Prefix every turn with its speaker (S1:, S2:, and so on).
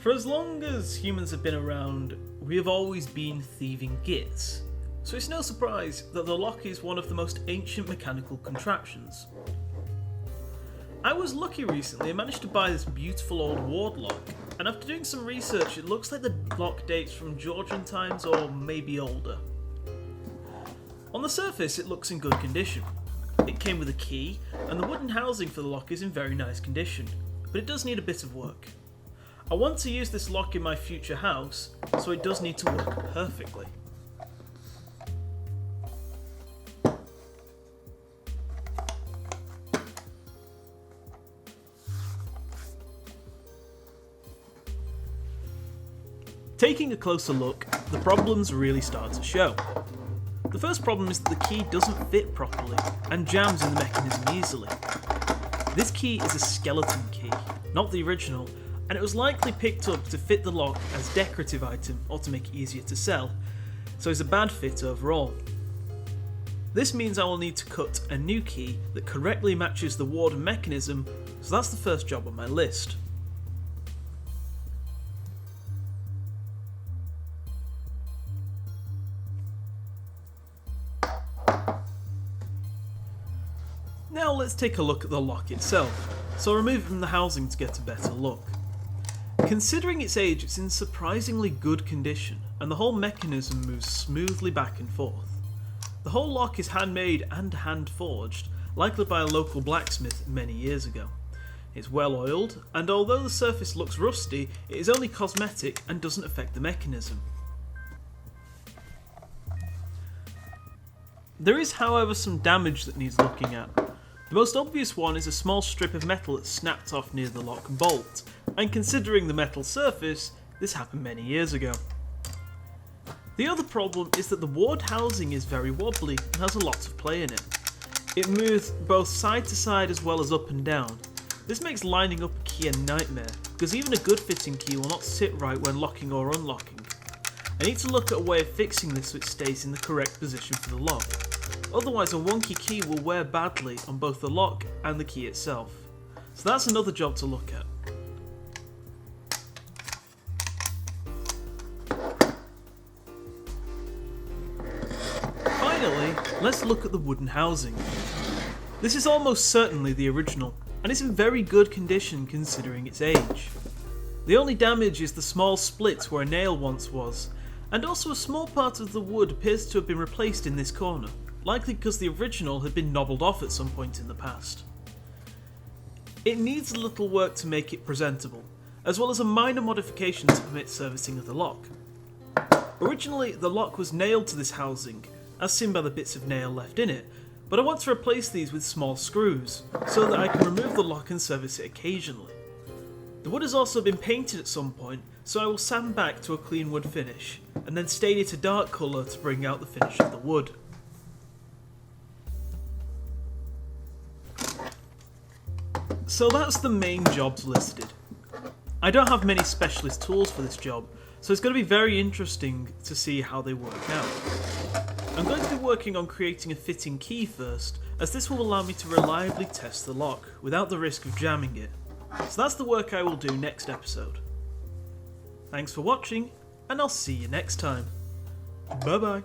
S1: For as long as humans have been around, we have always been thieving gits, so it's no surprise that the lock is one of the most ancient mechanical contraptions. I was lucky recently and managed to buy this beautiful old ward lock, and after doing some research it looks like the lock dates from Georgian times or maybe older. On the surface it looks in good condition. It came with a key, and the wooden housing for the lock is in very nice condition, but it does need a bit of work. I want to use this lock in my future house, so it does need to work perfectly. Taking a closer look, the problems really start to show. The first problem is that the key doesn't fit properly and jams in the mechanism easily. This key is a skeleton key, not the original, and it was likely picked up to fit the lock as a decorative item or to make it easier to sell, so it's a bad fit overall. This means I will need to cut a new key that correctly matches the ward mechanism, so that's the first job on my list. Now let's take a look at the lock itself, so I'll remove it from the housing to get a better look. Considering its age, it's in surprisingly good condition, and the whole mechanism moves smoothly back and forth. The whole lock is handmade and hand-forged, likely by a local blacksmith many years ago. It's well oiled, and although the surface looks rusty, it is only cosmetic and doesn't affect the mechanism. There is, however, some damage that needs looking at. The most obvious one is a small strip of metal that snapped off near the lock bolt, and considering the metal surface, this happened many years ago. The other problem is that the ward housing is very wobbly and has a lot of play in it. It moves both side to side as well as up and down. This makes lining up a key a nightmare, because even a good fitting key will not sit right when locking or unlocking. I need to look at a way of fixing this so it stays in the correct position for the lock. Otherwise a wonky key will wear badly on both the lock and the key itself. So that's another job to look at. Finally, let's look at the wooden housing. This is almost certainly the original, and it's in very good condition considering its age. The only damage is the small split where a nail once was, and also a small part of the wood appears to have been replaced in this corner, likely because the original had been nobbled off at some point in the past. It needs a little work to make it presentable, as well as a minor modification to permit servicing of the lock. Originally, the lock was nailed to this housing, as seen by the bits of nail left in it, but I want to replace these with small screws, so that I can remove the lock and service it occasionally. The wood has also been painted at some point, so I will sand back to a clean wood finish, and then stain it a dark colour to bring out the finish of the wood. So that's the main jobs listed. I don't have many specialist tools for this job, so it's going to be very interesting to see how they work out. I'm going to be working on creating a fitting key first, as this will allow me to reliably test the lock without the risk of jamming it. So that's the work I will do next episode. Thanks for watching, and I'll see you next time. Bye bye.